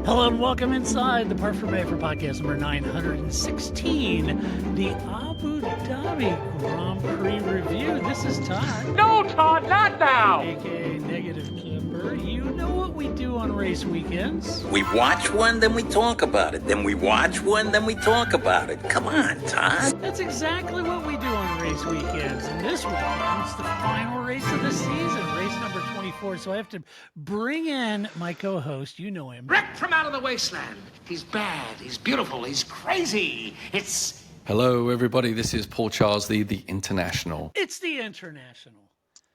Hello and welcome inside the Part for May for podcast number 916, the Abu Dhabi Grand Prix review. This is Todd. No, Todd, not now! AKA Negative Camper. You know what we do on race weekends. We watch one, then we talk about it. Then we watch one, then we talk about it. Come on, Todd. That's exactly what we do on race weekends. And this weekend's the final race of the season, race number 24. So I have to bring in my co-host. You know him. Rick from out of the wasteland. He's bad, he's beautiful, he's crazy. It's... Hello, everybody. This is Paul Charles, the International. It's the International.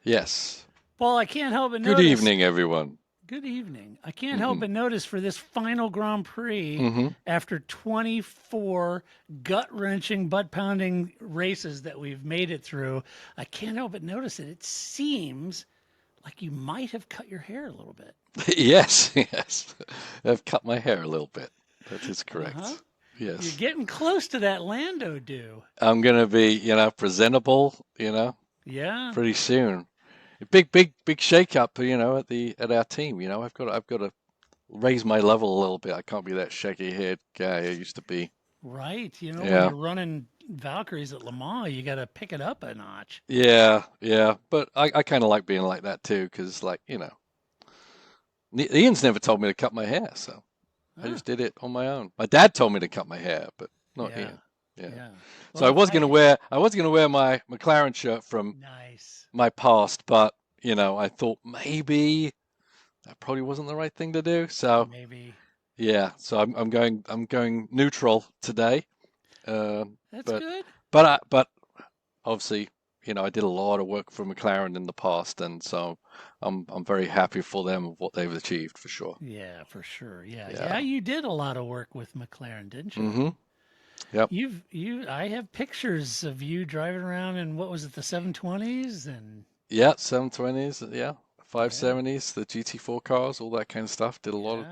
Yes. Paul, I can't help but notice. Good evening, everyone. Good evening. I can't help but notice for this final Grand Prix, after 24 gut-wrenching, butt-pounding races that we've made it through, I can't help but notice that it seems like you might have cut your hair a little bit. Yes. I've cut my hair a little bit. That is correct. Yes. You're getting close to that Lando do. I'm going to be, presentable, Yeah. pretty soon. A big shake-up, at our team. I've got to raise my level a little bit. I can't be that shaggy-haired guy I used to be. Right. When you're running Valkyries at Le Mans, you got to pick it up a notch. Yeah. But I kind of like being like that too, because, Ian's never told me to cut my hair, so I just did it on my own. My dad told me to cut my hair, but not Ian. Yeah. Well, So I was gonna wear my McLaren shirt from Nice. my past, but I thought maybe that probably wasn't the right thing to do. So Maybe. yeah, so I'm going neutral today. That's but good. but obviously, I did a lot of work for McLaren in the past, and so I'm very happy for them of what they've achieved for sure. Yeah, for sure. Yeah. Yeah, you did a lot of work with McLaren, didn't you? Mm-hmm. Yep. I have pictures of you driving around in, what was it, the 720s and Yeah, 720s, yeah, 570s, the GT4 cars, all that kind of stuff. Had a lot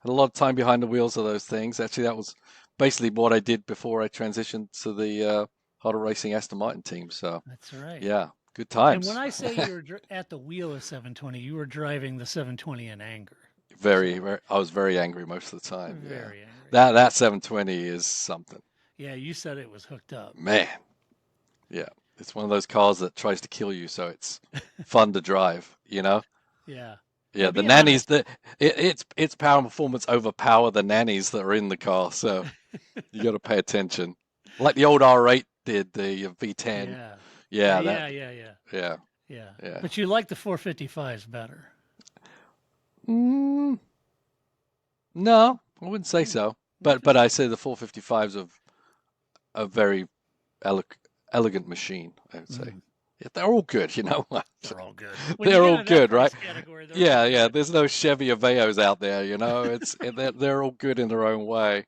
of time behind the wheels of those things. Actually, that was basically what I did before I transitioned to the Harder Racing Aston Martin team. So That's right. yeah, good times. And when I say you were at the wheel of 720, you were driving the 720 in anger. Very, I was very angry most of the time. Very angry. That 720 is something. Yeah, you said it was hooked up. Man, yeah, it's one of those cars that tries to kill you, so it's fun to drive. Yeah. Yeah, Well, the be nannies its power and performance overpower the nannies that are in the car, so you got to pay attention. Like the old R8 did, the V10. Yeah. Yeah. Yeah. But you like the 455s better. No, I wouldn't say so. But I say the 455s are a very elegant machine, I would say. Yeah, they're all good, They're all good. When They're you get all in that good, price right? category, they're all Yeah. good. There's no Chevy Aveos out there, It's they're all good in their own way.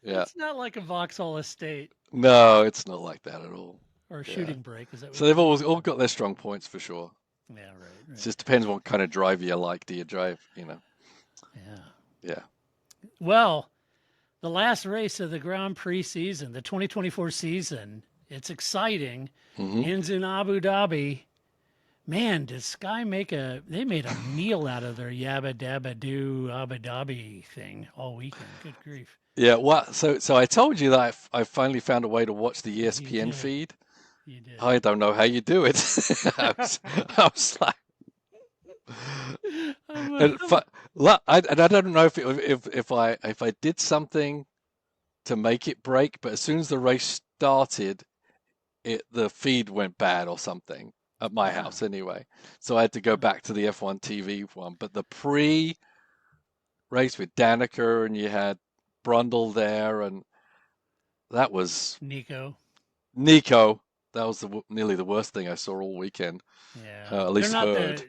Yeah. It's not like a Vauxhall Estate No, it's not like that at all. or a shooting brake. Is that what So they've all got their strong points for sure. Yeah, right. It just depends what kind of driver you like. Do you drive, Yeah. Yeah. Well, the last race of the Grand Prix season, the 2024 season, it's exciting. Ends in Abu Dhabi. Man, did Sky they made a meal out of their Yabba Dabba Doo Abu Dhabi thing all weekend. Good grief. Yeah, so I told you that I finally found a way to watch the ESPN did. feed. You did. I don't know how you do it. I was like, and I don't know if I did something to make it break, but as soon as the race started, the feed went bad or something at my house anyway. So I had to go back to the F1 TV one. But the pre-race with Danica, and you had Brundle there, and that was Nico. That was nearly the worst thing I saw all weekend. Yeah. At least they're not heard.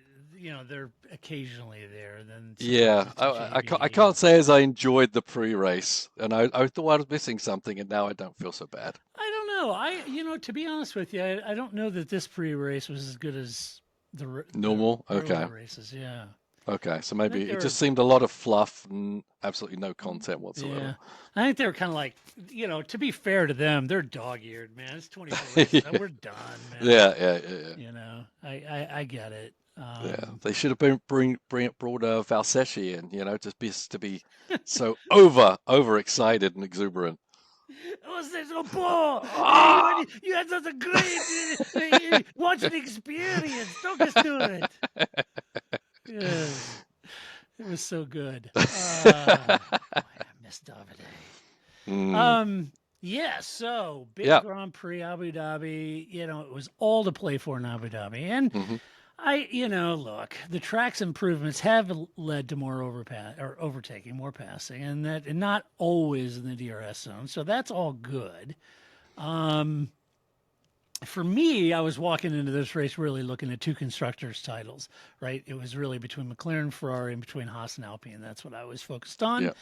they're occasionally there. Then Yeah, I can't say as I enjoyed the pre-race, and I thought I was missing something, and now I don't feel so bad. I don't know. To be honest with you, I don't know that this pre-race was as good as the Normal? the early Okay. races. Yeah. Okay, so maybe they it were- just seemed a lot of fluff and absolutely no content Yeah. whatsoever. I think they were kind of like, to be fair to them, they're dog-eared, man. It's 24 races. We're done, man. Yeah. I get it. Yeah, they should have brought Valsecchi in, just to be so overexcited and exuberant. Oh, c'est so poor. Ah! You had such a great watching experience. Talk us to it. Yes, it was so good. Boy, I miss Davide. Mm, Yeah, so big yeah. Grand Prix Abu Dhabi, it was all to play for in Abu Dhabi. And Hmm. look, the track's improvements have led to more overtaking, more passing, and not always in the DRS zone. So that's all good. For me, I was walking into this race really looking at two constructors' titles, right? It was really between McLaren and Ferrari and between Haas and Alpine. That's what I was focused on. Yeah.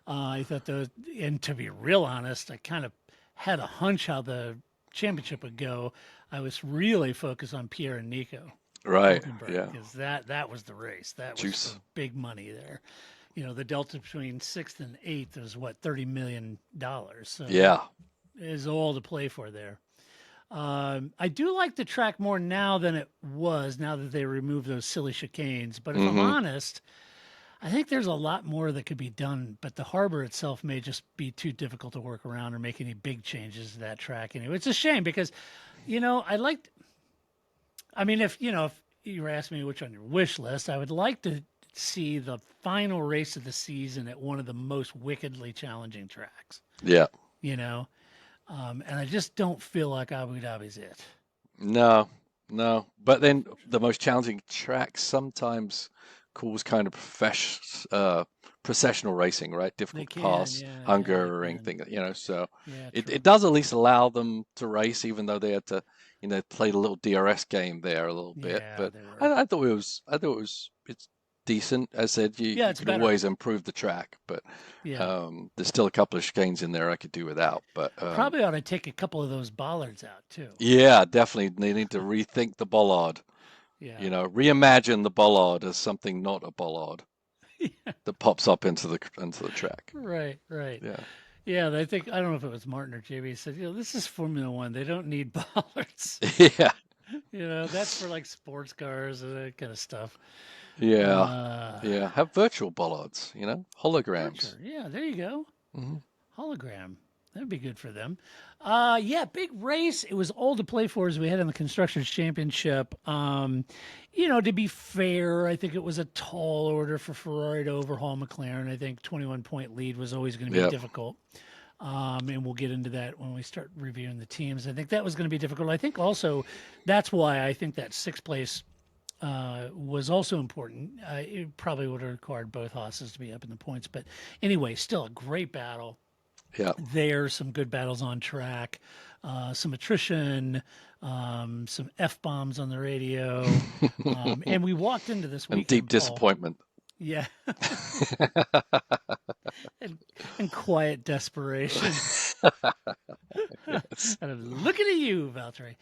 I thought those, and to be real honest, I kind of had a hunch how the championship would go. I was really focused on Pierre and Nico Right. Hulkenberg Yeah. because that was the race. That was Juice. for big money there. The delta between sixth and eighth was what, $30 million. So Yeah. is all to play for there. I do like the track more now than it was now that they removed those silly chicanes. But if I'm honest, I think there's a lot more that could be done. But the harbor itself may just be too difficult to work around or make any big changes to that track. Anyway, it's a shame because, if you were asking me which on your wish list, I would like to see the final race of the season at one of the most wickedly challenging tracks. Yeah. And I just don't feel like Abu Dhabi's it. No. But then the most challenging tracks sometimes cause kind of processional racing, right? Difficult to pass, Hungering thing, so it does at least allow them to race, even though they had to, play the little DRS game there a little bit. But I thought it's decent. As I said, you can always improve the track, but there's still a couple of chicanes in there I could do without. But probably ought to take a couple of those bollards out too. Yeah, definitely. They need to rethink the bollard. Yeah. Reimagine the bollard as something not a bollard that pops up into the track. Right. Yeah. Yeah, I don't know if it was Martin or JB said, this is Formula One. They don't need bollards. Yeah. That's for like sports cars and that kind of stuff. Yeah. Have virtual bollards, holograms. Yeah, there you go. Mm-hmm. Hologram. That'd be good for them. Big race. It was all to play for as we had in the Constructors' Championship. To be fair, I think it was a tall order for Ferrari to overhaul McLaren. I think 21-point lead was always going to be difficult. And we'll get into that when we start reviewing the teams. I think that was going to be difficult. I think also that's why I think that sixth place was also important. It probably would have required both Haas's to be up in the points. But anyway, still a great battle. Yeah. There's some good battles on track, some attrition, some F-bombs on the radio. And we walked into this weekend, and deep Paul. disappointment. Yeah. and quiet desperation. Yes. And I'm looking at you, Valtteri.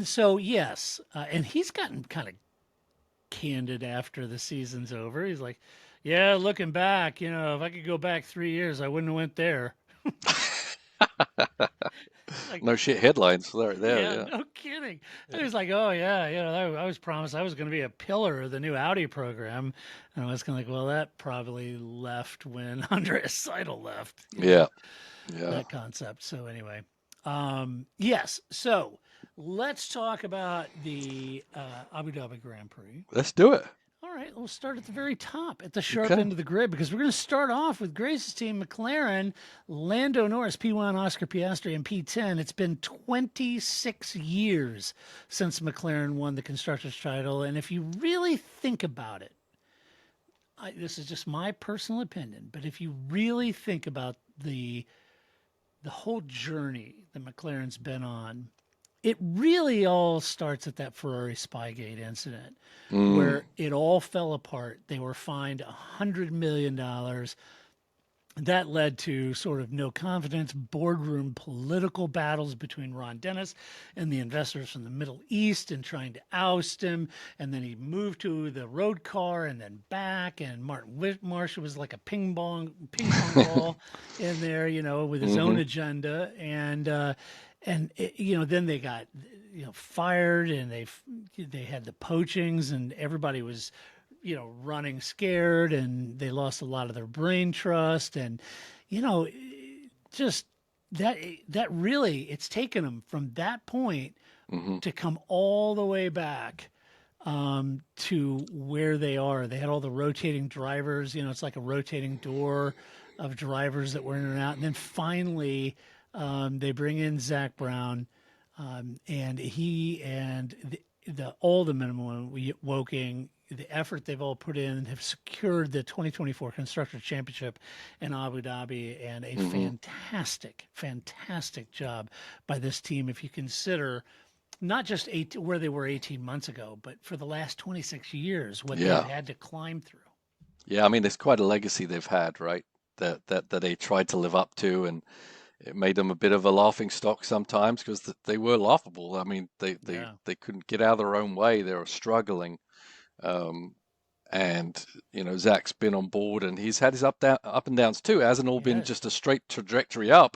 So, yes. And he's gotten kind of candid after the season's over. He's like, yeah, looking back, if I could go back 3 years, I wouldn't have went there. Like, no shit headlines there. Yeah. No kidding. And he's like, oh, yeah, I was promised I was going to be a pillar of the new Audi program. And I was kind of like, well, that probably left when Andreas Seidel left. Yeah. That concept. So anyway, yes. So let's talk about the Abu Dhabi Grand Prix. Let's do it. All right, we'll start at the very top, at the sharp end of the grid, because we're going to start off with Grace's team, McLaren, Lando Norris, P1, Oscar Piastri, and P10. It's been 26 years since McLaren won the Constructors' title, and if you really think about it, this is just my personal opinion, but if you really think about the whole journey that McLaren's been on, it really all starts at that Ferrari Spygate incident where it all fell apart. They were fined $100 million. That led to sort of no confidence, boardroom political battles between Ron Dennis and the investors from the Middle East and trying to oust him. And then he moved to the road car and then back. And Martin Whitmarsh was like a ping pong ball in there, with his own agenda. And and then they got fired, and they had the poachings, and everybody was running scared, and they lost a lot of their brain trust, and you know just that really, it's taken them from that point to come all the way back to where they are. They had all the rotating drivers. It's like a rotating door of drivers that were in and out. And then finally, they bring in Zach Brown, and he and the all the minimum Woking, the effort they've all put in, have secured the 2024 Constructor Championship in Abu Dhabi, and a fantastic, fantastic job by this team. If you consider not just where they were 18 months ago, but for the last 26 years, what they've had to climb through. Yeah, I mean, there's quite a legacy they've had, right? That they tried to live up to, and it made them a bit of a laughing stock sometimes because they were laughable. I mean, they couldn't get out of their own way. They were struggling. And Zach's been on board, and he's had his up and downs too. It hasn't all been just a straight trajectory up.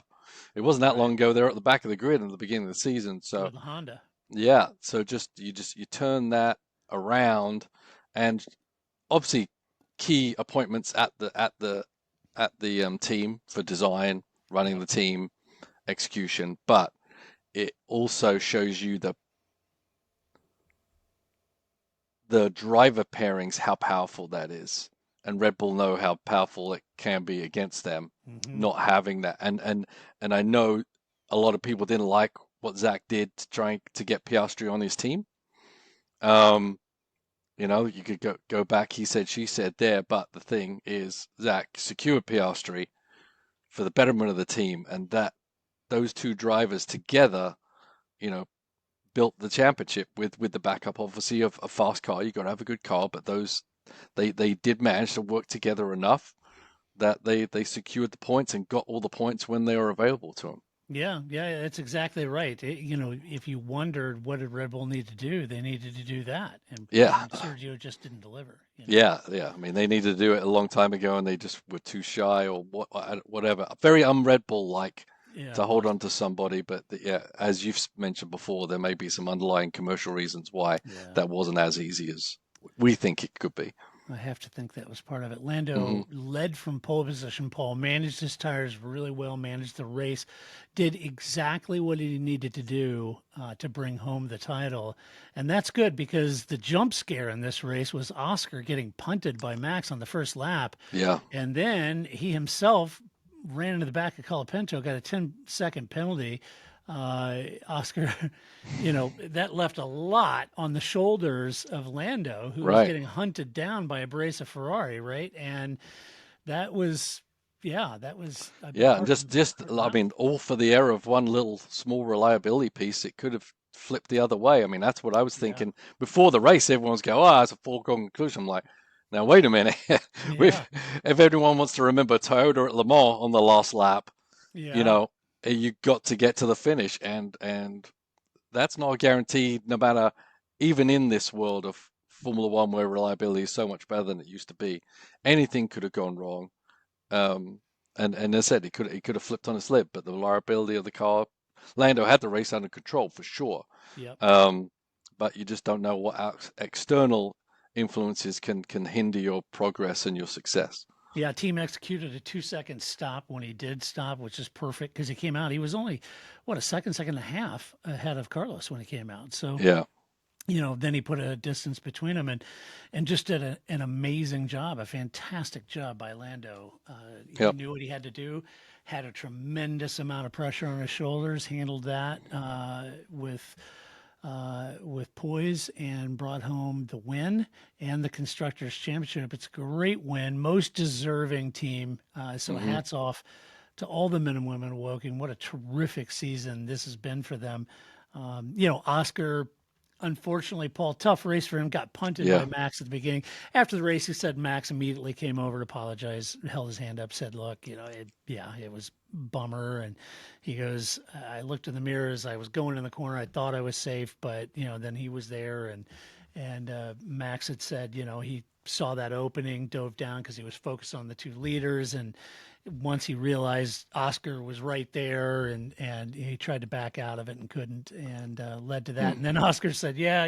It wasn't that long ago they're at the back of the grid in the beginning of the season. So the Honda. Yeah, so you turn that around, and obviously key appointments at the team for design, running the team, execution, but it also shows you the driver pairings, how powerful that is. And Red Bull know how powerful it can be against them, not having that. And I know a lot of people didn't like what Zach did trying to get Piastri on his team. You could go back, he said, she said there, but the thing is, Zach secured Piastri for the betterment of the team, and that those two drivers together, built the championship with the backup, obviously, of a fast car. You got to have a good car, but they did manage to work together enough that they secured the points and got all the points when they were available to them. Yeah, that's exactly right. If you wondered what did Red Bull need to do, they needed to do that, and Sergio just didn't deliver. Yeah. I mean, they needed to do it a long time ago, and they just were too shy or whatever. Very Red Bull like to hold on to somebody, but as you've mentioned before, there may be some underlying commercial reasons why that wasn't as easy as we think it could be. I have to think that was part of it. Lando led from pole position, Paul, managed his tires really well, managed the race, did exactly what he needed to do to bring home the title. And that's good, because the jump scare in this race was Oscar getting punted by Max on the first lap. Yeah. And then he himself ran into the back of Colapinto, got a 10-second penalty. Oscar, that left a lot on the shoulders of Lando, who was getting hunted down by a brace of Ferrari, right? And that was, I mean, all for the error of one little small reliability piece. It could have flipped the other way. I mean, that's what I was thinking before the race. Everyone was going, "Oh, it's a foregone conclusion." I'm like, now wait a minute. If everyone wants to remember Toyota at Le Mans on the last lap, you got to get to the finish, and that's not a guarantee, no matter, even in this world of Formula One where reliability is so much better than it used to be. Anything could have gone wrong. And as I said, it could have flipped on its lid, but the reliability of the car, Lando had the race under control for sure. But you just don't know what external influences can hinder your progress and your success. Yeah, team executed a 2-second stop when he did stop, which is perfect, because he came out. He was only, a second and a half ahead of Carlos when he came out. So, then he put a distance between them and just did an amazing job, a fantastic job by Lando. He knew what he had to do, had a tremendous amount of pressure on his shoulders, handled that with poise, and brought home the win and the Constructors' Championship. It's a great win, most deserving team. So hats off to all the men and women of Woking. What a terrific season this has been for them. Oscar, unfortunately, Paul, tough race for him, got punted by Max at the beginning. After the race, he said Max immediately came over to apologize, held his hand up, said, look, it was bummer. And he goes, I looked in the mirror as I was going in the corner. I thought I was safe, but, then he was there, and And Max had said, he saw that opening, dove down because he was focused on the two leaders. And once he realized Oscar was right there, and he tried to back out of it and couldn't, and led to that. And then Oscar said, yeah,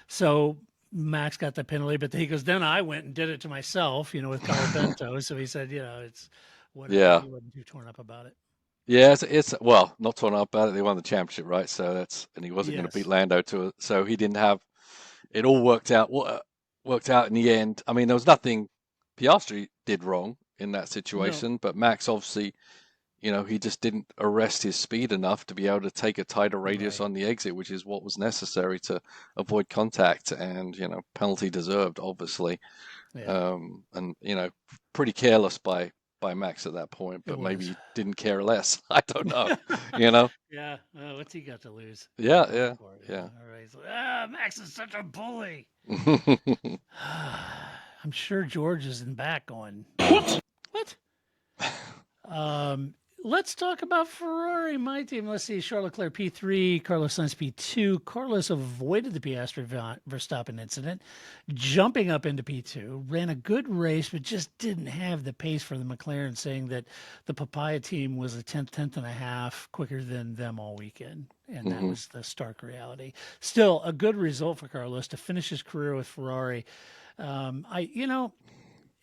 so Max got the penalty, but he goes, then I went and did it to myself, with Colapinto. So he said, it's whatever. Yeah. He wasn't too torn up about it. Yeah, it's well, not torn up about it. They won the championship, right? So and he wasn't going to beat Yes. Lando to it. So he didn't have it all worked out. Worked out in the end. I mean, there was nothing Piastri did wrong in that No. situation, but Max obviously, he just didn't arrest his speed enough to be able to take a tighter radius Right. on the exit, which is what was necessary to avoid contact and, penalty deserved, obviously. Yeah. And, pretty careless by Max at that point, It but maybe was. he didn't care less. I don't know, you know? Yeah. What's he got to lose? Yeah, Go yeah, for it. yeah. All right. He's like, Max is such a bully. I'm sure George is in back going, what? Let's talk about Ferrari, my team. Let's see. Charles Leclerc P3, Carlos Sainz P2. Carlos avoided the Piastri Verstappen incident, jumping up into P2. Ran a good race, but just didn't have the pace for the McLaren, saying that the Papaya team was a tenth and a half quicker than them all weekend. And that was the stark reality. Still, a good result for Carlos to finish his career with Ferrari.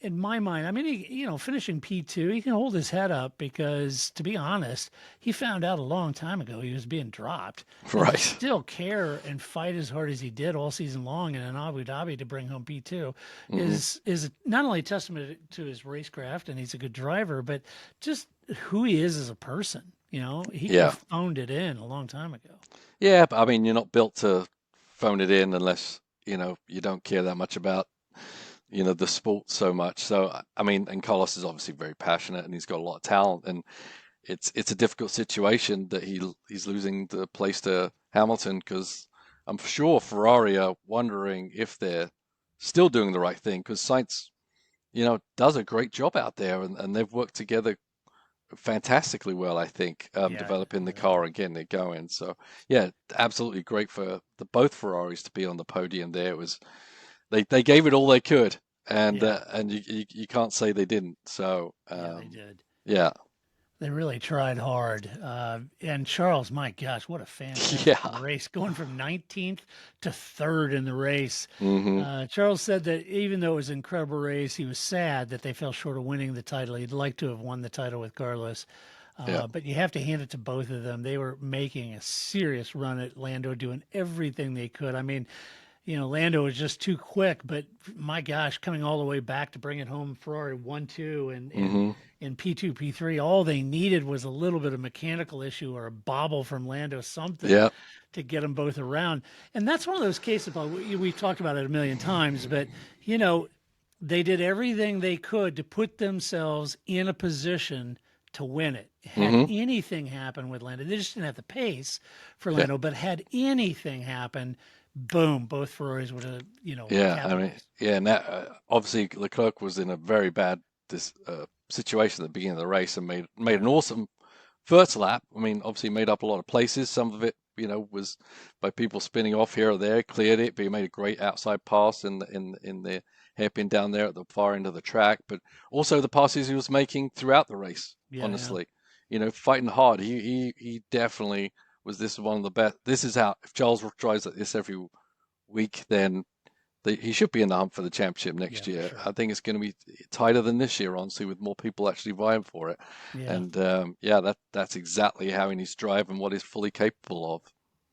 In my mind, I mean, finishing P2, he can hold his head up because, to be honest, he found out a long time ago he was being dropped. And to Right. still care and fight as hard as he did all season long in an Abu Dhabi to bring home P2 is not only a testament to his racecraft, and he's a good driver, but just who he is as a person. He could Yeah. have phoned it in a long time ago. Yeah, but I mean, you're not built to phone it in unless, you don't care that much about, the sport so much. So, I mean, and Carlos is obviously very passionate and he's got a lot of talent, and it's a difficult situation that he's losing the place to Hamilton, because I'm sure Ferrari are wondering if they're still doing the right thing, because Sainz, does a great job out there, and they've worked together fantastically well, I think, developing the car and getting it going. So yeah, absolutely great for both Ferraris to be on the podium there. It was they gave it all they could, and Yeah. you can't say they didn't. So Yeah, they did. yeah, They really tried hard. And Charles, my gosh, what a fantastic yeah, race. Going from 19th to third in the race. hmm Charles said that even though it was an incredible race, he was sad that they fell short of winning the title. He'd like to have won the title with Carlos. yeah, But you have to hand it to both of them. They were making a serious run at Lando, doing everything they could. I mean, Lando was just too quick, but my gosh, coming all the way back to bring it home, Ferrari 1-2 and P2, P3, all they needed was a little bit of mechanical issue or a bobble from Lando, something yeah, to get them both around. And that's one of those cases, we've talked about it a million times, but, they did everything they could to put themselves in a position to win it. Had anything happen with Lando, they just didn't have the pace for yeah. Lando, but had anything happen, boom, both Ferraris would have, Yeah, I mean, capitalized. yeah, and that, obviously Leclerc was in a very bad situation at the beginning of the race and made an awesome first lap. I mean, obviously made up a lot of places. Some of it, was by people spinning off here or there, cleared it, but he made a great outside pass in the hairpin down there at the far end of the track. But also the passes he was making throughout the race, Yeah, honestly, fighting hard. He definitely was. This is one of the best. This is how, if Charles drives like this every week, then he should be in the hunt for the championship next yeah, year. for I sure. think it's going to be tighter than this year, honestly, with more people actually vying for it. Yeah, And yeah, that's exactly how he needs to drive and what he's fully capable of.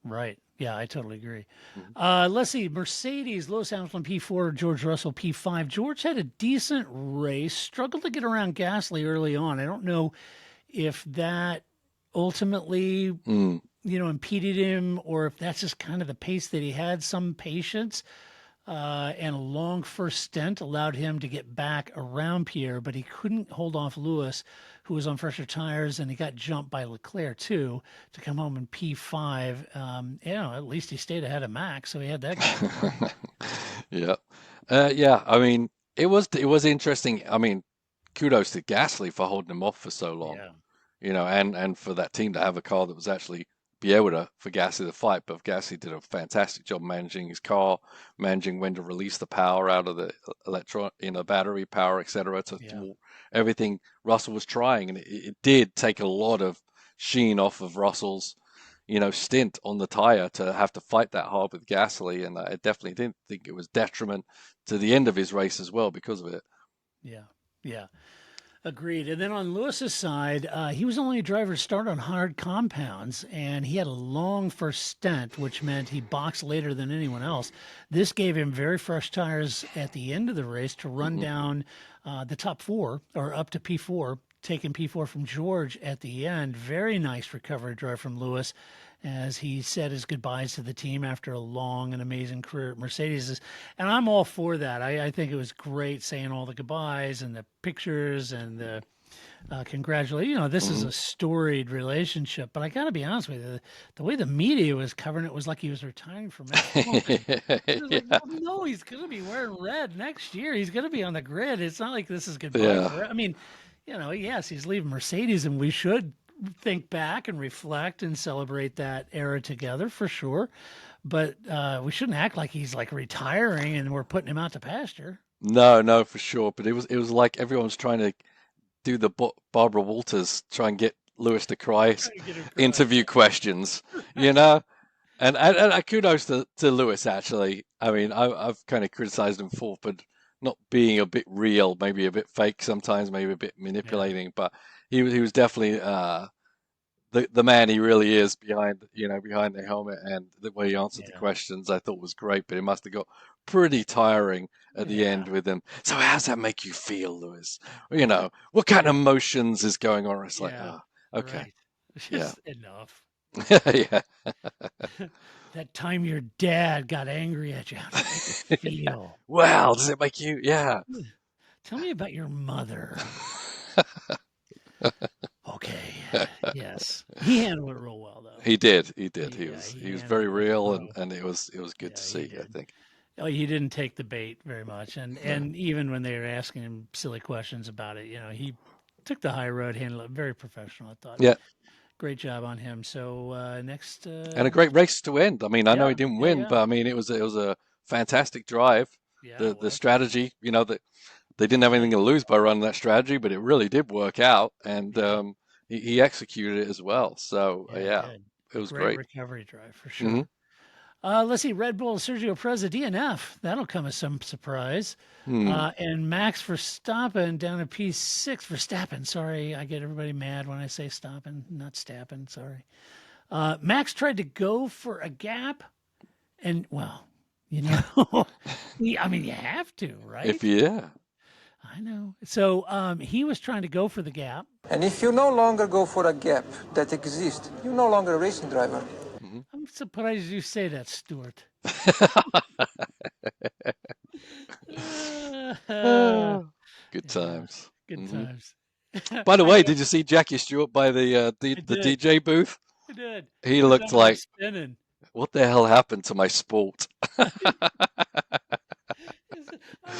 right. Yeah, I totally agree. Mhm. Let's see. Mercedes, Lewis Hamilton P4, George Russell P5. George had a decent race, struggled to get around Gasly early on. I don't know if that ultimately, Mm, impeded him or if that's just kind of the pace that he had, some patience. And a long first stint allowed him to get back around Pierre, but he couldn't hold off Lewis, who was on fresher tires, and he got jumped by Leclerc too to come home in P5. At least he stayed ahead of Max, so he had that going for him. yeah, yeah. I mean, it was interesting. I mean, kudos to Gasly for holding him off for so long. Yeah, And for that team to have a car that was actually be able to for Gasly to fight, but Gasly did a fantastic job managing his car, managing when to release the power out of the battery power, etc. to thwart everything Russell was trying, and it did take a lot of sheen off of Russell's stint on the tire to have to fight that hard with Gasly, and I definitely didn't think it was detriment to the end of his race as well because of it. Yeah. Agreed. And then on Lewis's side, he was only a driver to start on hard compounds, and he had a long first stint, which meant he boxed later than anyone else. This gave him very fresh tires at the end of the race to run down the top four, or up to P4, taking P4 from George at the end. Very nice recovery drive from Lewis as he said his goodbyes to the team after a long and amazing career at Mercedes. And I'm all for that. I think it was great saying all the goodbyes and the pictures and the congratulations. This is a storied relationship, but I got to be honest with you, the way the media was covering it was like he was retiring from it. Like, no, he's going to be wearing red next year. He's going to be on the grid. It's not like this is goodbye. I mean, yes, he's leaving Mercedes, and we should think back and reflect and celebrate that era together for sure. But we shouldn't act like he's like retiring and we're putting him out to pasture. No, for sure. But it was like everyone's trying to do the Barbara Walters, try and get Lewis to cry interview questions, And kudos to Lewis, actually. I mean, I've kind of criticized him for not being a bit real, maybe a bit fake sometimes, maybe a bit manipulating, but he was definitely the man he really is behind the helmet, and the way he answered the questions I thought was great, but it must have got pretty tiring at the end with him. So how's that make you feel, Lewis? What kind of emotions is going on? It's like, okay. Right. Just enough. Yeah. That time your dad got angry at you. How did it feel? Well, does it make you? Yeah. Tell me about your mother. Okay. Yes. He handled it real well, though. He did. He was very real, and it was good to see, I think. Oh, he didn't take the bait very much, and even when they were asking him silly questions about it, he took the high road, handled it very professional, I thought. Yeah. Great job on him. So next, and a great race to end. I mean, I know he didn't win, but I mean, it was a fantastic drive. The strategy, that they didn't have anything to lose by running that strategy, but it really did work out, and he executed it as well. So it was great. Recovery drive for sure. Let's see, Red Bull, Sergio Perez, a DNF. That'll come as some surprise. And Max Verstappen down to P6. Verstappen, sorry. I get everybody mad when I say stopping, not stapping, sorry. Max tried to go for a gap. And, well, you have to, right? I know. So he was trying to go for the gap. And if you no longer go for a gap that exists, you're no longer a racing driver. I'm surprised you say that, Stuart. Good times. Good times. By the way, did you see Jackie Stewart by the DJ booth? I did. He looked like, spinning. What the hell happened to my sport? I'm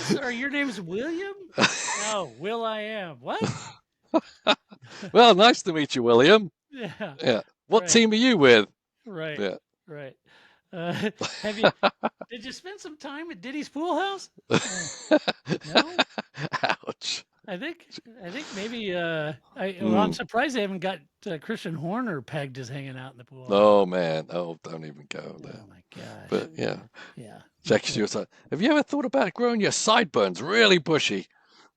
sorry, your name's William? No, Will I am. What? Well, nice to meet you, William. Yeah. What team are you with? Right. Yeah. Right. Did you spend some time at Diddy's pool house? No. Ouch. I think maybe I'm surprised they haven't got Christian Horner pegged as hanging out in the pool. Oh man, don't even go there. Oh my god. But yeah. Jackie Okay. Stewart's like, have you ever thought about growing your sideburns really bushy?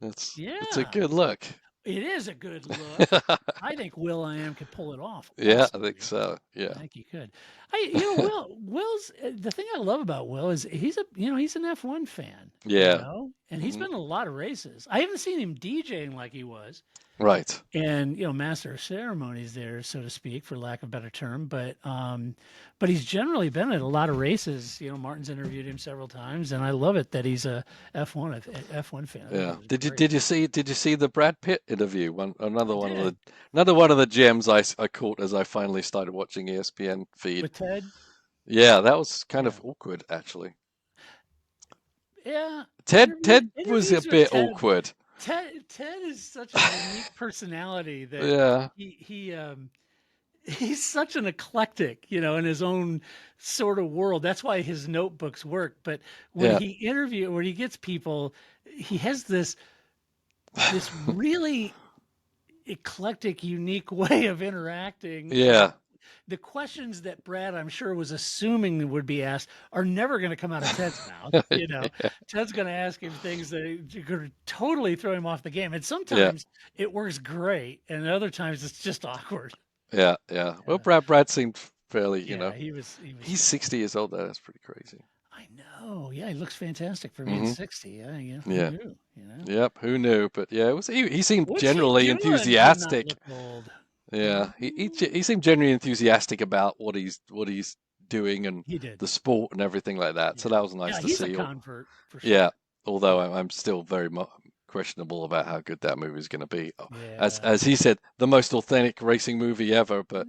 It's a good look. It is a good look. I think Will I Am could pull it off. Yeah, I think so. Yeah. I think he could. Will's the thing I love about Will is he's an F1 fan. Yeah. And he's been in a lot of races. I haven't seen him DJing like he was. Right. And master of ceremonies there, so to speak, for lack of a better term. But he's generally been at a lot of races. Martin's interviewed him several times, and I love it that he's a F1 fan. Yeah. Did you see the Brad Pitt interview? Another one of the gems I caught as I finally started watching ESPN feed. With Ted? Yeah, that was kind of awkward, actually. Yeah. Ted was a bit awkward. Ted is such a unique personality that he he's such an eclectic, in his own sort of world. That's why his notebooks work. But when Yeah. when he gets people, he has this really eclectic, unique way of interacting. Yeah. The questions that Brad, I'm sure, was assuming would be asked are never going to come out of Ted's mouth. Ted's going to ask him things that are going to totally throw him off the game. And Yeah. sometimes it works great, and other times it's just awkward. Yeah. Yeah. Well, Brad seemed fairly, he was. he's 60 years old though. That's pretty crazy. I know. Yeah, he looks fantastic for being 60. Yeah, who Yeah. knew, Yep. Who knew? But yeah, it was. He seemed What's he generally doing to not enthusiastic. look old? Yeah. He seemed genuinely enthusiastic about what he's doing and He did. the sport and everything like that. So that was nice to he's see. a convert for sure. Yeah. Although I'm still very questionable about how good that movie is going to be. As he said, the most authentic racing movie ever. But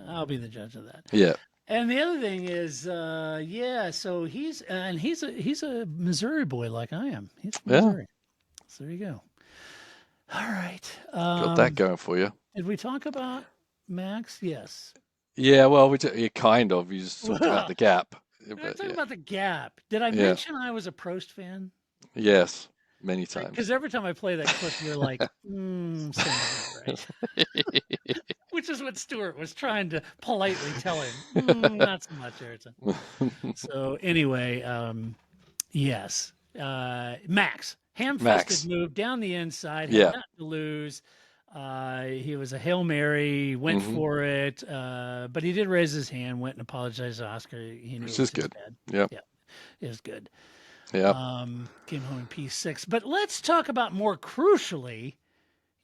I'll be the judge of that. Yeah. And the other thing is, so he's a Missouri boy like I am. He's from Missouri. So there you go. All right. Got that going for you. Did we talk about Max? Yes. Yeah, well, you just talked about the gap. Let's talk about the gap. Did I mention I was a Prost fan? Yes, many times. Because every time I play that clip, you're like, something's not right. Which is what Stewart was trying to politely tell him. Not so much, Ayrton. So anyway, yes. Max. Ham-fisted move down the inside. Had nothing to lose. He was a Hail Mary, went for it, but he did raise his hand, went and apologized to Oscar. He knew Which is good. Yeah, it was good. Yeah. Came home in P6. But let's talk about, more crucially,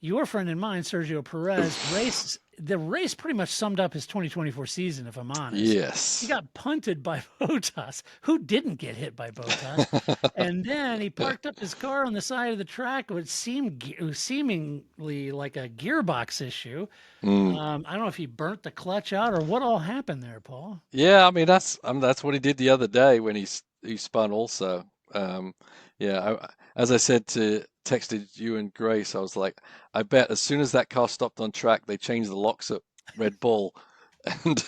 your friend and mine, Sergio Perez. The race pretty much summed up his 2024 season, if I'm honest. Yes. He got punted by Bottas, who didn't get hit by Bottas. And then he parked up his car on the side of the track, which seemingly like a gearbox issue. I don't know if he burnt the clutch out or what all happened there, Paul. Yeah, I mean that's what he did the other day when he spun also. As I texted you and Grace, I was like, I bet as soon as that car stopped on track, they changed the locks at Red Bull and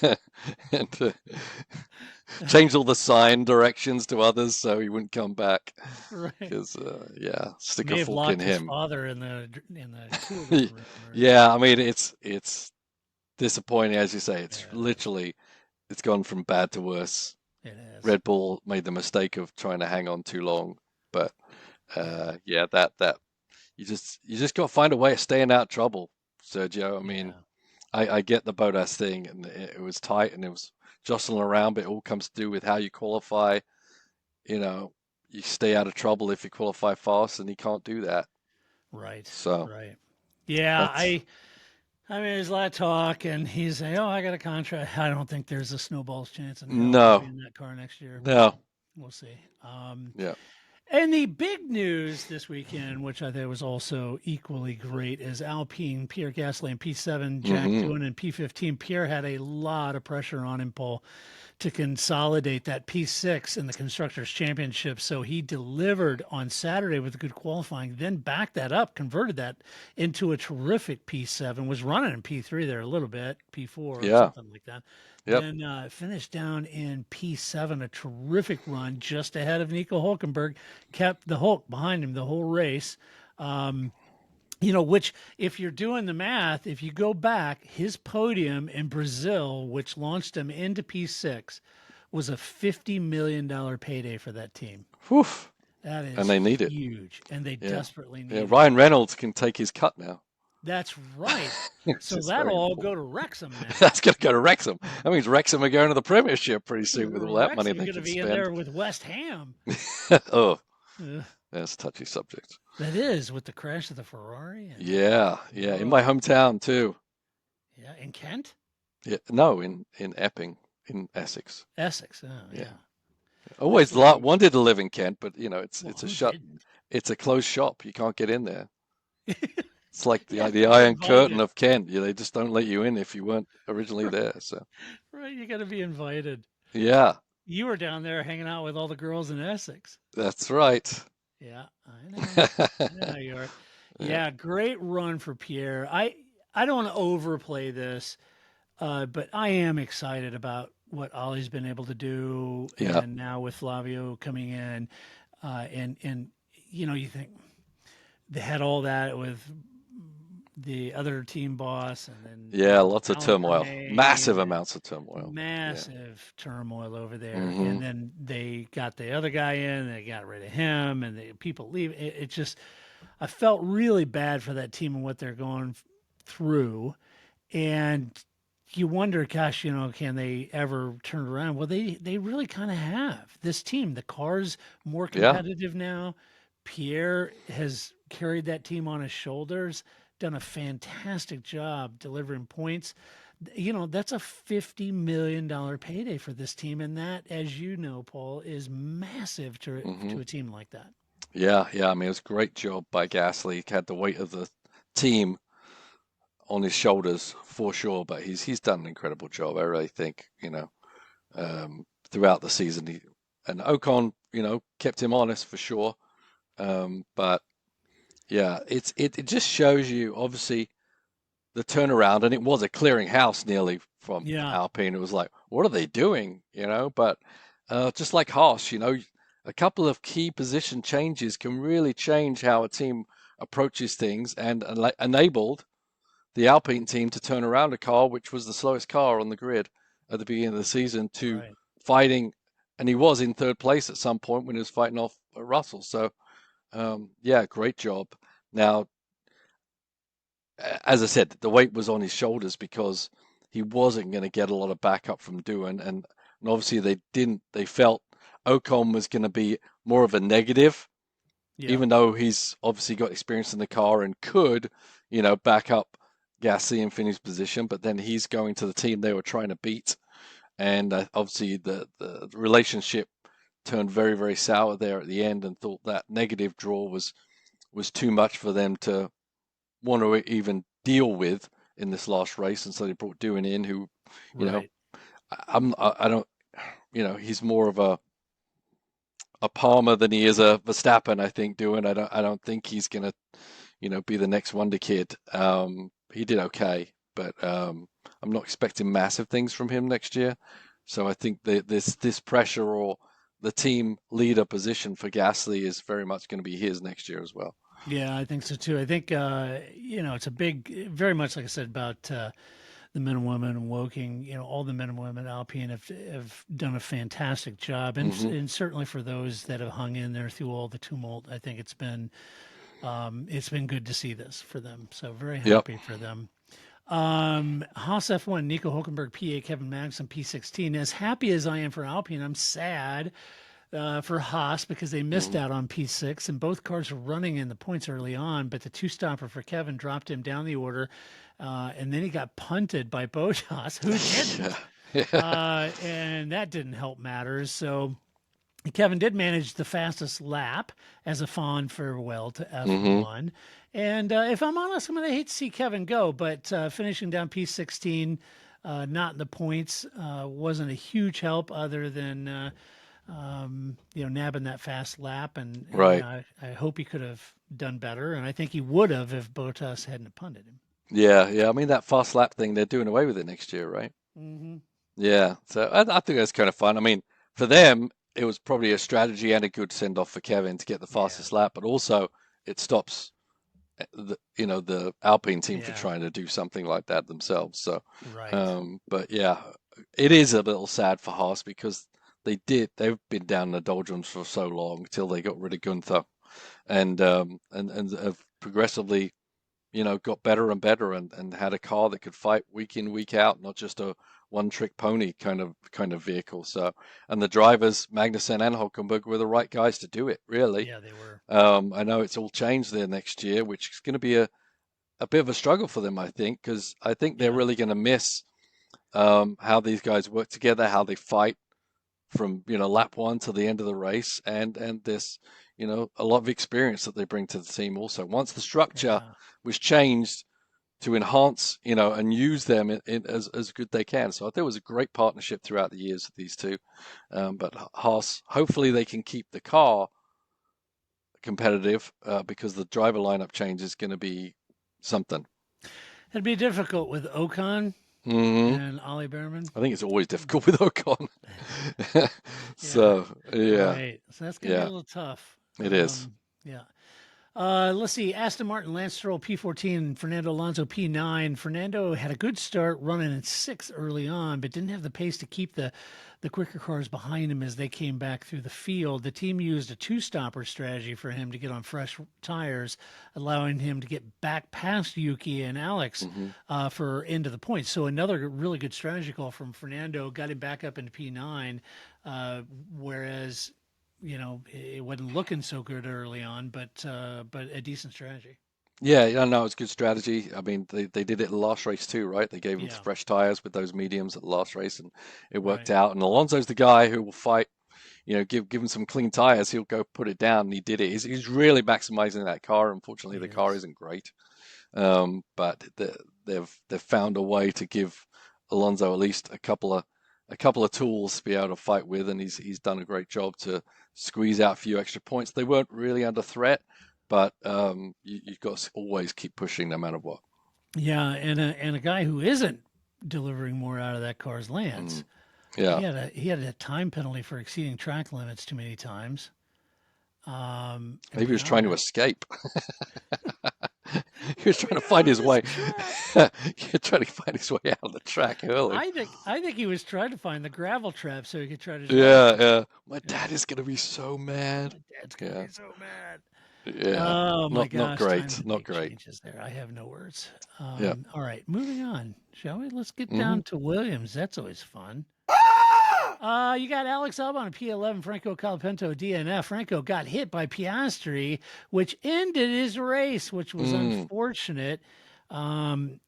changed all the sign directions to others so he wouldn't come back. Right. Because stick May a have fork locked in his him. father in the cool room. Yeah, I mean it's disappointing, as you say. It's literally it's gone from bad to worse. It has. Red Bull made the mistake of trying to hang on too long, but that you just got to find a way of staying out of trouble, Sergio. I mean, I get the Bottas thing, and it was tight, and it was jostling around, but it all comes to do with how you qualify. You stay out of trouble if you qualify fast, and he can't do that. Right. So right. Yeah, I mean, there's a lot of talk, and he's saying, "Oh, I got a contract." I don't think there's a snowball's chance in hell in that car next year. No, we'll see. Yeah. And the big news this weekend, which I think was also equally great, is Alpine, Pierre Gasly in P7, Jack Doohan in P15. Pierre had a lot of pressure on him, Paul, to consolidate that P6 in the Constructors' Championship. So he delivered on Saturday with a good qualifying, then backed that up, converted that into a terrific P7, was running in P3 there a little bit, P4 or something like that. Yep. Then finished down in P7, a terrific run just ahead of Nico Hülkenberg, kept the Hulk behind him the whole race. Which if you're doing the math, if you go back, his podium in Brazil, which launched him into P6, was a $50 million payday for that team. Whew. That is and they need huge, and they desperately need it. Ryan Reynolds can take his cut now. That's right. So that'll all go to Wrexham now. That's going to go to Wrexham. That means Wrexham are going to the Premiership pretty soon with all that money they can spend. Going to be in there with West Ham. That's a touchy subject. That is, with the crash of the Ferrari. Yeah. In my hometown too. Yeah, in Kent? Yeah, no, in Epping, in Essex. Essex, yeah. Always wanted to live in Kent, but it's a closed shop. You can't get in there. It's like the Iron Curtain of Kent. They just don't let you in if you weren't originally there. So right, you got to be invited. Yeah. You were down there hanging out with all the girls in Essex. That's right. Yeah, I know. I know you are. Yeah, great run for Pierre. I don't want to overplay this, but I am excited about what Ollie's been able to do, Yeah, and now with Flavio coming in, and you think they had all that with the other team boss, and then yeah, lots of Alan turmoil, Pernet, massive and amounts of turmoil. Yeah. massive turmoil over there. Hmm. And then they got the other guy in, they got rid of him, and people leave. It just, I felt really bad for that team and what they're going through. And you wonder, gosh, can they ever turn around? Well, they really kind of have. This team, the car's more Yeah. competitive now. Pierre has carried that team on his shoulders, done a fantastic job delivering points. That's a $50 million payday for this team, and that, as you know, Paul, is massive Hmm. to a team like that. Yeah, yeah. I mean, it was a great job by Gasly. He had the weight of the team on his shoulders for sure, but he's done an incredible job. I really think, throughout the season, and Ocon, kept him honest for sure. But yeah, it just shows you obviously the turnaround, and it was a clearing house nearly from Yeah, Alpine. It was like, what are they doing? But just like Haas, a couple of key position changes can really change how a team approaches things, and enabled the Alpine team to turn around a car which was the slowest car on the grid at the beginning of the season to right. fighting, and he was in third place at some point when he was fighting off Russell. So yeah, great job. Now, as I said, the weight was on his shoulders because he wasn't going to get a lot of backup from Doohan, and obviously they didn't. They felt Ocon was going to be more of a negative, Yep. even though he's obviously got experience in the car and could, back up Gasly and finish position. But then he's going to the team they were trying to beat, and obviously the relationship turned very, very sour there at the end, and thought that negative draw was too much for them to want to even deal with in this last race, and so they brought Doohan in, who, you know, Right. I don't, he's more of a Palmer than he is a Verstappen. I think Doohan. I don't think he's gonna, be the next wonder kid. He did okay, but I'm not expecting massive things from him next year. So I think this pressure or the team leader position for Gasly is very much going to be his next year as well. Yeah, I think so too. I think it's a big, very much like I said about the men and women and Woking. All the men and women at Alpine have done a fantastic job, and Hmm. and certainly for those that have hung in there through all the tumult, I think it's been good to see this for them. So very Yep. happy for them. Haas F1, Nico Hulkenberg P8, Kevin Magnussen P16. As happy as I am for Alpine, I'm sad for Haas because they missed Hmm. out on P6, and both cars were running in the points early on, but the two stopper for Kevin dropped him down the order, and then he got punted by Bottas, who Yeah. didn't, Yeah. and that didn't help matters. So Kevin did manage the fastest lap as a fond farewell to Hmm. F1. And if I'm honest, I'm going to hate to see Kevin go, but finishing down P16, not in the points, wasn't a huge help other than nabbing that fast lap. And Right. I hope he could have done better, and I think he would have if Bottas hadn't punted him. Yeah. Yeah. I mean, that fast lap thing, they're doing away with it next year, right? Hmm. Yeah. So I think that's kind of fun. I mean, for them, it was probably a strategy and a good send off for Kevin to get the Yeah, fastest lap, but also it stops the Alpine team for yeah, trying to do something like that themselves. So, right. but yeah, it is a little sad for Haas because they've been down in the doldrums for so long until they got rid of Gunther, and have progressively, got better and better, and had a car that could fight week in, week out, not just a one-trick pony kind of vehicle. So, and the drivers, Magnussen and Hulkenberg, were the right guys to do it, really. Yeah, they were. I know it's all changed there next year, which is going to be a bit of a struggle for them, I think, because I think they're Yeah, really going to miss how these guys work together, how they fight from lap one to the end of the race, and this a lot of experience that they bring to the team also. Once the structure yeah. was changed to enhance and use them as good they can. So I think it was a great partnership throughout the years with these two. But Haas, hopefully they can keep the car competitive because the driver lineup change is going to be something. It'd be difficult with Ocon and Ollie Behrman. I think it's always difficult with Ocon. Yeah. So, yeah, Right. So that's going to be a little tough. it is. Yeah. Let's see. Aston Martin, Lance Stroll, P14, Fernando Alonso, P9. Fernando had a good start running in 6th early on, but didn't have the pace to keep the quicker cars behind him as they came back through the field. The team used a two-stopper strategy for him to get on fresh tires, allowing him to get back past Yuki and Alex for into the points. So another really good strategy call from Fernando, got him back up into P9, whereas it wasn't looking so good early on, but a decent strategy. Yeah, no, it's good strategy. I mean, they did it the last race too, right? They gave him fresh tires with those mediums at the last race, and it worked out. And Alonso's the guy who will fight. Give him some clean tires, he'll go put it down, and he did it. He's really maximizing that car. Unfortunately, the car isn't great, but they've found a way to give Alonso at least a couple of tools to be able to fight with, and he's done a great job to squeeze out a few extra points. They weren't really under threat, but you've got to always keep pushing no matter what. Yeah, and a guy who isn't delivering more out of that car is Lance. Yeah, he had a time penalty for exceeding track limits too many times. Maybe he was trying to escape. He was trying to find his way. He was trying to find his way out of the track early. I think he was trying to find the gravel trap so he could try to. Yeah. My dad is gonna be so mad. My dad's gonna be so mad. Yeah. Oh my gosh. Not great. Not great. Changes there. I have no words. Yeah. All right, moving on, shall we? Let's get down to Williams. That's always fun. You got Alex Albon on P11, Franco Colapinto DNF. Franco got hit by Piastri, which ended his race, which was unfortunate. I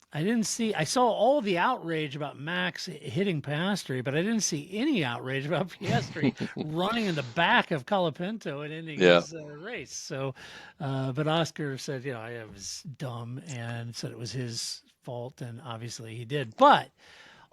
saw all the outrage about Max hitting Piastri, but I didn't see any outrage about Piastri running in the back of Colapinto and ending his race. So, but Oscar said, I was dumb and said it was his fault, and obviously he did. But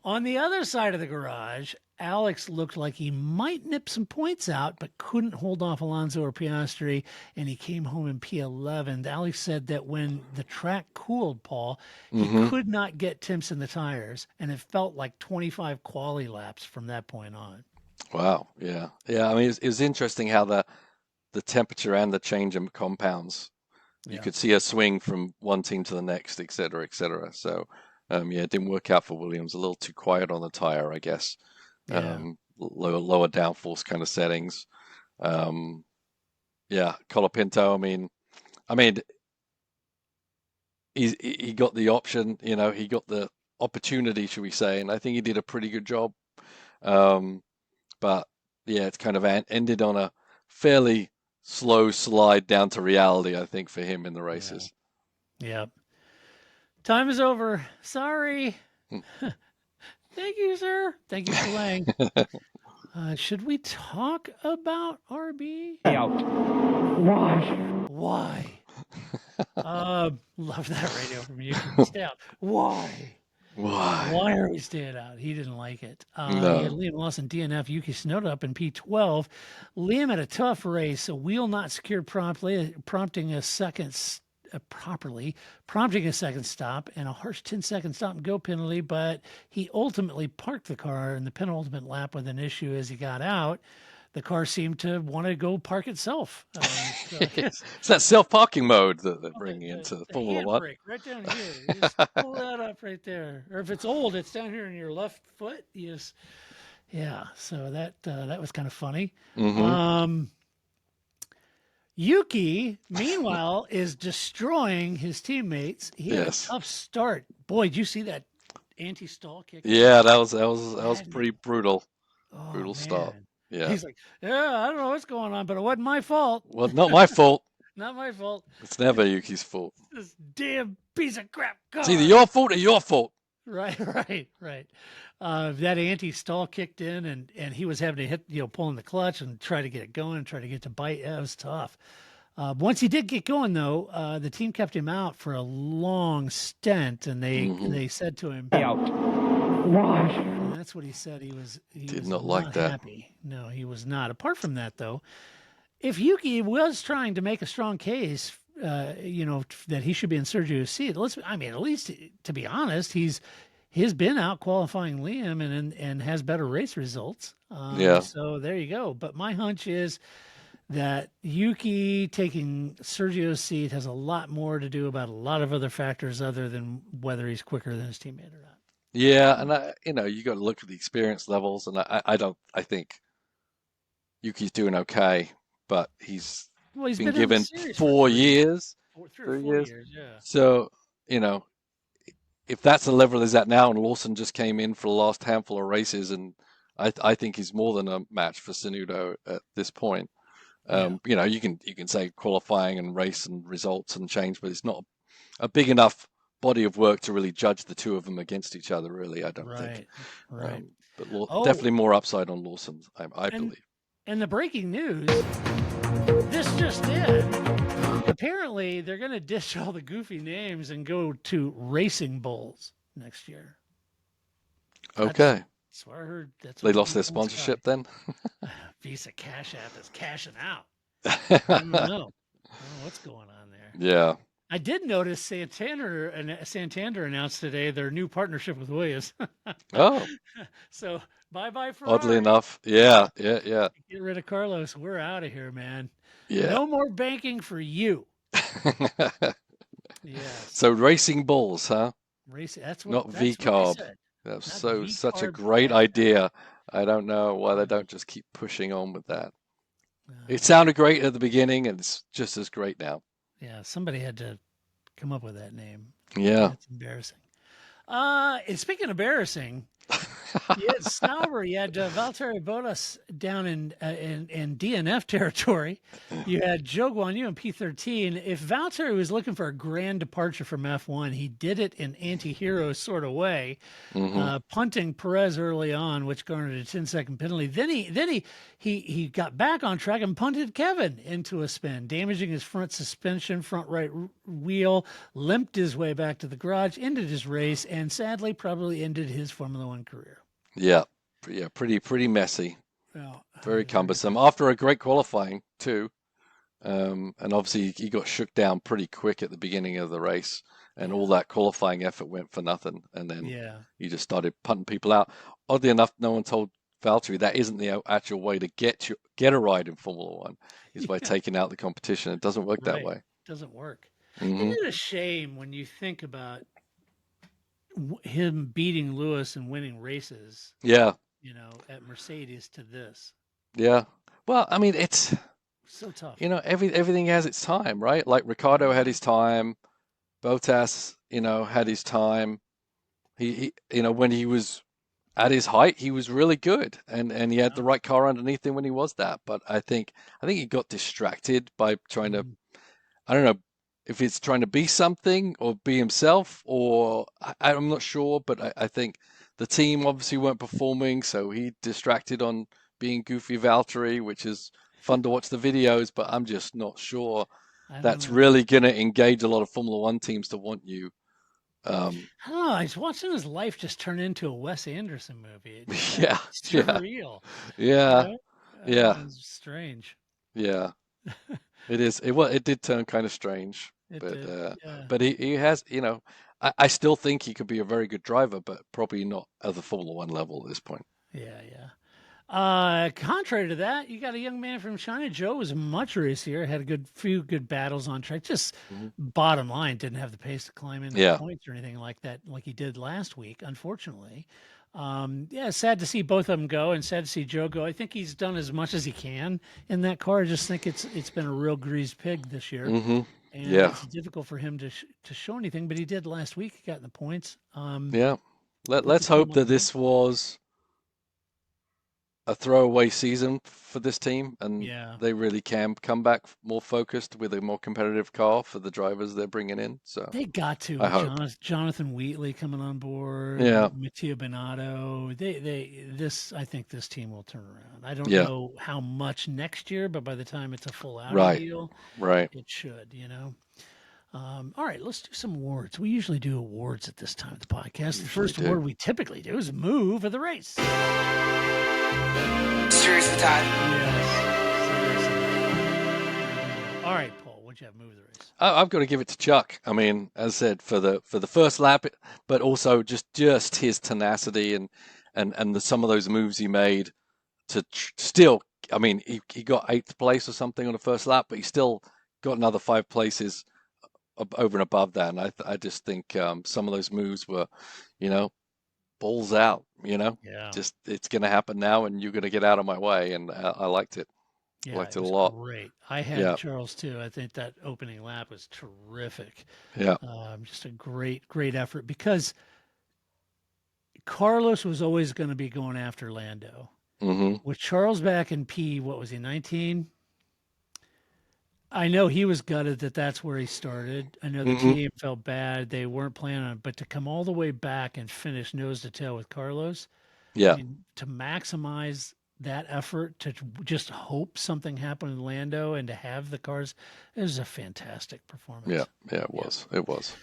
on the other side of the garage, Alex looked like he might nip some points out, but couldn't hold off Alonso or Piastri, and he came home in P11. Alex said that when the track cooled, Paul, he could not get temps in the tires, and it felt like 25 quali laps from that point on. Wow. Yeah. I mean, it was interesting how the temperature and the change in compounds, you could see a swing from one team to the next, et cetera, et cetera. So, it didn't work out for Williams. A little too quiet on the tire, I guess. Lower downforce kind of settings. Colapinto, I mean, he got the option, he got the opportunity, should we say, and I think he did a pretty good job. But yeah, it's kind of ended on a fairly slow slide down to reality, I think, for him in the races. Yeah. Time is over. Sorry. Thank you, sir. Thank you for playing. Should we talk about RB? Why? Love that radio from you. Stay out. Why? Why are we staying out? He didn't like it. No. He had Liam Lawson, DNF, Yuki Tsunoda up in P12. Liam had a tough race, a wheel not secured promptly, prompting a second stop and a harsh 10-second stop and go penalty, but he ultimately parked the car in the penultimate lap with an issue as he got out. The car seemed to want to go park itself. It's that self-parking mode that they're bringing into Formula One. Brake right down here. You just pull that up right there. Or if it's old, it's down here in your left foot. So that was kind of funny. Yuki, meanwhile, is destroying his teammates. He had a tough start. Boy, did you see that anti-stall kick? Yeah, that was pretty brutal. Brutal start. Yeah. He's like, I don't know what's going on, but it wasn't my fault. Well, not my fault. Not my fault. It's never Yuki's fault. This damn piece of crap car. It's either your fault or your fault. Right. That anti-stall kicked in, and he was having to hit, pulling the clutch and try to get it going and try to get to bite. It was tough. Once he did get going, though, the team kept him out for a long stint, and they said to him, "Out." And that's what he said. He was not like that. Happy. No, he was not. Apart from that, though, if Yuki was trying to make a strong case that he should be in Sergio's seat. At least to be honest, he's been out qualifying Liam and has better race results. So there you go. But my hunch is that Yuki taking Sergio's seat has a lot more to do about a lot of other factors other than whether he's quicker than his teammate or not. Yeah, and you got to look at the experience levels, and I think Yuki's doing okay, but he's been given 4 years, 3 or 4 years, yeah. So, if that's the level he's at now, and Lawson just came in for the last handful of races, and I think he's more than a match for Tsunoda at this point. You can say qualifying and race and results and change, but it's not a big enough body of work to really judge the two of them against each other. Really, I don't think. Right. But definitely more upside on Lawson, I believe. And the breaking news, this just in. Apparently, they're going to ditch all the goofy names and go to Racing Bulls next year. Okay. That's what I heard. They lost their sponsorship then? Visa Cash App is cashing out. I don't know what's going on there. Yeah. I did notice Santander announced today their new partnership with Williams. Oh. So bye-bye Ferrari. Oddly enough. Yeah. Get rid of Carlos. We're out of here, man. Yeah. No more banking for you. Yeah. So Racing Bulls, huh? That's not what V-carb. they said. That's such a great idea. I don't know why they don't just keep pushing on with that. It sounded great at the beginning, and it's just as great now. Yeah, somebody had to come up with that name. Yeah. It's embarrassing. And speaking of embarrassing, you had Sauber, you had Valtteri Bottas down in DNF territory. You had Zhou Guanyu in P13. If Valtteri was looking for a grand departure from F1, he did it in anti-hero sort of way, punting Perez early on, which garnered a 10-second penalty. Then he got back on track and punted Kevin into a spin, damaging his front suspension, front right wheel, limped his way back to the garage, ended his race, and sadly probably ended his Formula One career. Yeah, pretty messy. Very cumbersome. After a great qualifying too, and obviously he got shook down pretty quick at the beginning of the race, and all that qualifying effort went for nothing. And then he just started punting people out. Oddly enough, no one told Valtteri that isn't the actual way to get a ride in Formula One, is by taking out the competition. It doesn't work that way. It doesn't work. Isn't it a shame when you think about him beating Lewis and winning races? Yeah. At Mercedes to this. Yeah. Well, I mean, it's so tough. Everything has its time, right? Like Ricardo had his time, Bottas, had his time. He when he was at his height, he was really good, and he had the right car underneath him when he was that. But I think he got distracted by trying to, I don't know if it's trying to be something or be himself, or I'm not sure, but I think the team obviously weren't performing, so he distracted on being goofy Valtteri, which is fun to watch the videos, but I'm just not sure that's really going to engage a lot of Formula One teams to want you. I don't know. I was watching his life just turn into a Wes Anderson movie. It's surreal. Yeah. It's strange. Yeah. It is. It did turn kind of strange. But he has, I still think he could be a very good driver, but probably not at the Formula One level at this point. Yeah. Contrary to that, you got a young man from China. Joe was much racier, had a few good battles on track. Just bottom line, didn't have the pace to climb in the points or anything like that, like he did last week, unfortunately. Sad to see both of them go, and sad to see Joe go. I think he's done as much as he can in that car. I just think it's been a real greased pig this year. And it's difficult for him to show anything, but he did last week. He got in the points. Let's hope that this was a throwaway season for this team, and they really can come back more focused with a more competitive car for the drivers they're bringing in. So they got to. I hope. Jonathan Wheatley coming on board. Mattia Binotto. I think this team will turn around. I don't know how much next year, but by the time it's a full out deal, it should. All right, let's do some awards. We usually do awards at this time of the podcast. The first award we typically do is Move of the Race. Seriously, Todd? Yes. Seriously. All right, Paul. What'd you have move the race? I've got to give it to Chuck. I mean, as I said, for the first lap, but also just his tenacity and some of those moves he made to still. I mean, he got 8th place or something on the first lap, but he still got another 5 places over and above that. And I just think some of those moves were, balls out. Yeah. Just it's going to happen now, and you're going to get out of my way. And I liked it. Yeah, Liked it it a was lot. great. I had Yeah. Charles too. I think that opening lap was terrific. Yeah. Just a great effort because Carlos was always going to be going after Lando. Mm-hmm. With Charles back in what was he, 19? I know he was gutted that's where he started. I know the team felt bad. They weren't planning on it, but to come all the way back and finish nose to tail with Carlos, Yeah. I mean, to maximize that effort, to just hope something happened with Lando and to have the cars, it was a fantastic performance. Yeah. Yeah. It was. It was.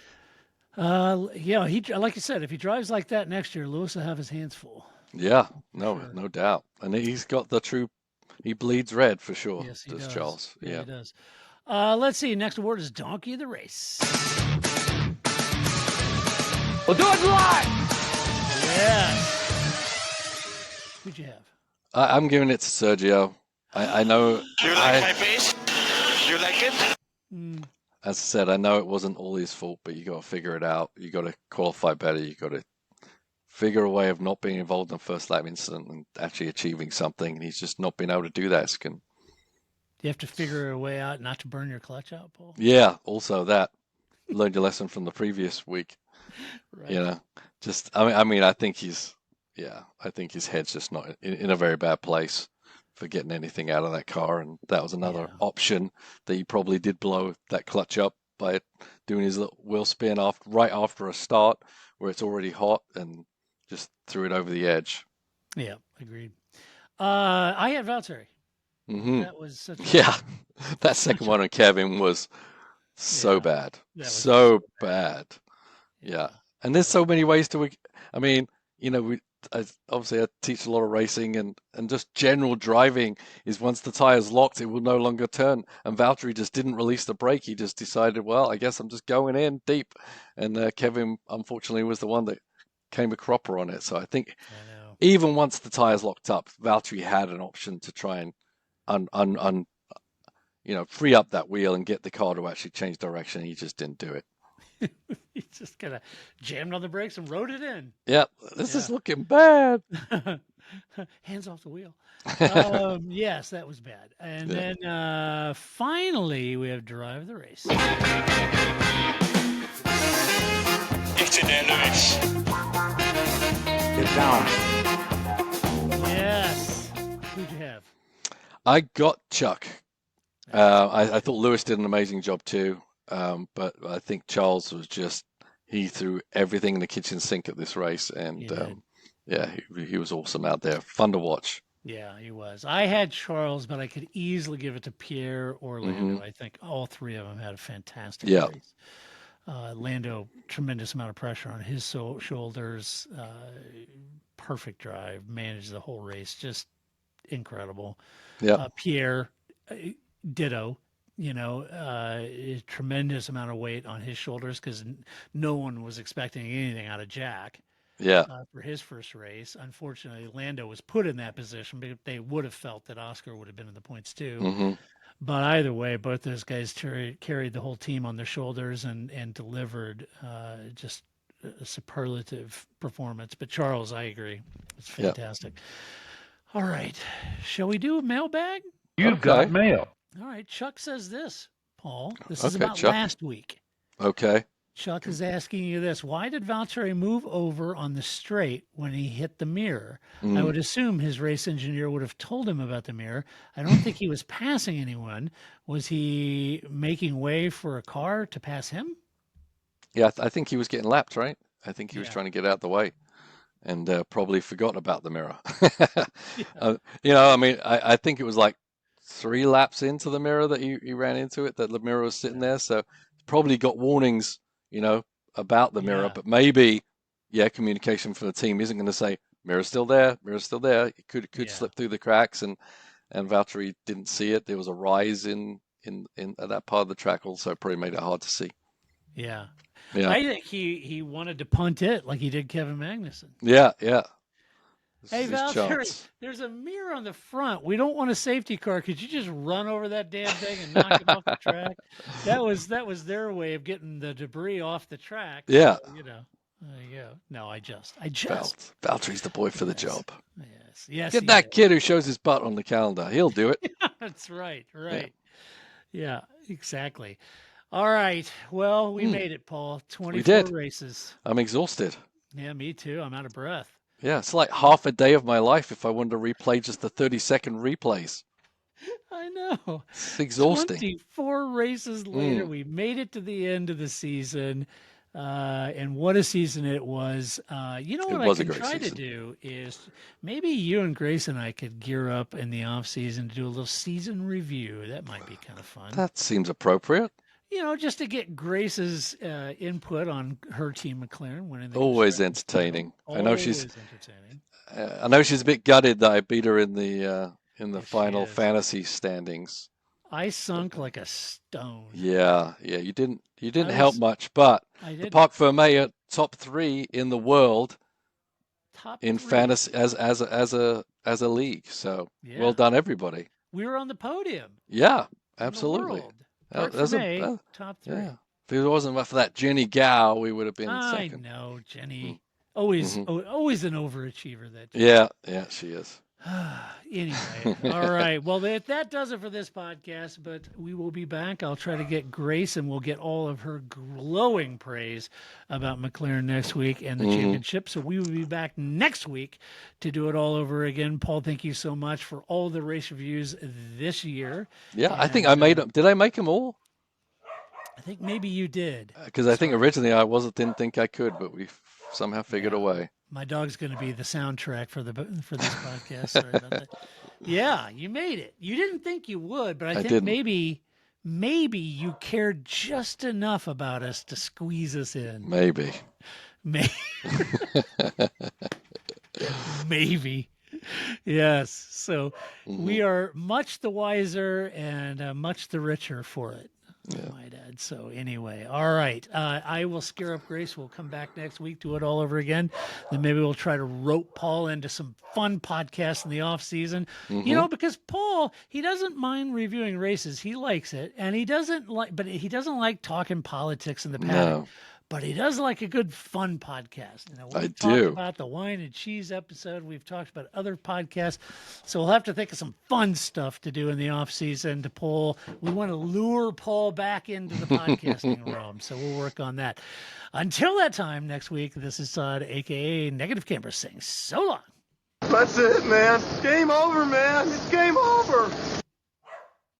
Yeah, he, like you said, if he drives like that next year, Lewis will have his hands full. Yeah. No. Sure. No doubt. And he's got the true. He bleeds red for sure. Yes, he does does. Charles? Yeah, Yeah. he does. Let's see. Next award is Donkey of the Race. We'll do it live. Yes. Who'd you have? I'm giving it to Sergio. I know. You like my face? You like it? As I said, I know it wasn't all his fault, but you got to figure it out. You got to qualify better. You got to figure a way of not being involved in the first lap incident and actually achieving something. And he's just not been able to do that. You have to figure a way out not to burn your clutch out, Paul. Yeah, also that. Learned your lesson from the previous week. Right. Just I mean, I think his head's just not in a very bad place for getting anything out of that car, and that was another option that he probably did blow that clutch up by doing his little wheel spin right after a start where it's already hot and just threw it over the edge. Yeah, agreed. I had Valtteri. Mm-hmm. That was such a that second one on Kevin was so bad. That was So bad. Yeah. And there's so many ways to, I mean, obviously I teach a lot of racing and just general driving is once the tire's locked, it will no longer turn. And Valtteri just didn't release the brake. He just decided, well, I guess I'm just going in deep. And Kevin, unfortunately, was the one that came a cropper on it. So I think even once the tire's locked up, Valtteri had an option to try and free up that wheel and get the car to actually change direction. He just didn't do it. He just kind of jammed on the brakes and rode it in. Yep, this is looking bad. Hands off the wheel. Yes, that was bad. And then finally, we have Drive the Race. Ich zit in de race. Get down. Yes. Who'd you have? I got Chuck. I thought Lewis did an amazing job too. But I think Charles was he threw everything in the kitchen sink at this race. And he was awesome out there. Fun to watch. Yeah, he was. I had Charles, but I could easily give it to Pierre or Lando. I think all three of them had a fantastic race. Lando, tremendous amount of pressure on his shoulders. Perfect drive, managed the whole race. Just incredible. Yeah. Pierre, ditto. A tremendous amount of weight on his shoulders because no one was expecting anything out of Jack. For his first race. Unfortunately, Lando was put in that position, but they would have felt that Oscar would have been in the points too. Mm-hmm. But either way, both those guys carried the whole team on their shoulders and delivered just a superlative performance. But Charles, I agree. It's fantastic. All right. Shall we do a mailbag? You've got mail. All right. Chuck says this, Paul. This is about Chuck. last week. Okay. Chuck is asking you this. Why did Valtteri move over on the straight when he hit the mirror? I would assume his race engineer would have told him about the mirror. I don't think he was passing anyone. Was he making way for a car to pass him? Yeah, I think he was getting lapped, right? I think he was trying to get out of the way and probably forgotten about the mirror. I mean, I think it was like 3 laps into the mirror that he ran into it, that the mirror was sitting there. So probably got warnings, about the mirror, but maybe, communication from the team isn't going to say, mirror's still there. It could slip through the cracks and Valtteri didn't see it. There was a rise in in that part of the track also probably made it hard to see. Yeah. Yeah. I think he wanted to punt it like he did Kevin Magnussen. Yeah. This Hey, is his Valtteri, chance. there's a mirror on the front. We don't want a safety car. Could you just run over that damn thing and knock it off the track? That was their way of getting the debris off the track. Yeah. So, there you go. No, I just. Valtteri's the boy for the Yes. job. Yes. Get that kid who shows his butt on the calendar. He'll do it. That's right. Yeah, exactly. All right. Well, we made it, Paul. 24 races. I'm exhausted. Yeah, me too. I'm out of breath. Yeah, it's like half a day of my life if I wanted to replay just the 30-second replays. I know. It's exhausting. 24 races later, we made it to the end of the season. And what a season it was. What I could try to do is maybe you and Grace and I could gear up in the off season to do a little season review. That might be kind of fun. That seems appropriate. Just to get Grace's input on her team McLaren winning. Always entertaining. I know she's entertaining. I know she's a bit gutted that I beat her in the Final Fantasy standings. I sunk like a stone. Yeah. You didn't help much, but the Parc Fermé top 3 in the world in fantasy as a league. So well done, everybody. We were on the podium. Yeah, absolutely. Top 3. Yeah. If it wasn't for that Jenny Gao, we would have been second. I know, Jenny. Always an overachiever. That Jenny. Yeah, she is. Anyway, all right. Well, that does it for this podcast, but we will be back. I'll try to get Grace, and we'll get all of her glowing praise about McLaren next week and the championship. So we will be back next week to do it all over again. Paul, thank you so much for all the race reviews this year. Yeah, I think I made them. Did I make them all? I think maybe you did. Because I think originally I didn't think I could, but we somehow figured a way. My dog's going to be the soundtrack for this podcast. Sorry about that. Yeah, you made it. You didn't think you would, but I think maybe you cared just enough about us to squeeze us in. Maybe. Maybe. Yes. So we are much the wiser and much the richer for it. I might add. So anyway, all right. I will scare up Grace. We'll come back next week, do it all over again. Then maybe we'll try to rope Paul into some fun podcasts in the off season. Because Paul, he doesn't mind reviewing races. He likes it, and he doesn't like talking politics in the paddock. No. But he does like a good fun podcast. We've talked about the wine and cheese episode. We've talked about other podcasts. So we'll have to think of some fun stuff to do in the off season to Paul. We want to lure Paul back into the podcasting realm. So we'll work on that. Until that time next week, this is Todd, a.k.a. Negative Camper, saying so long. That's it, man. Game over, man. It's game over.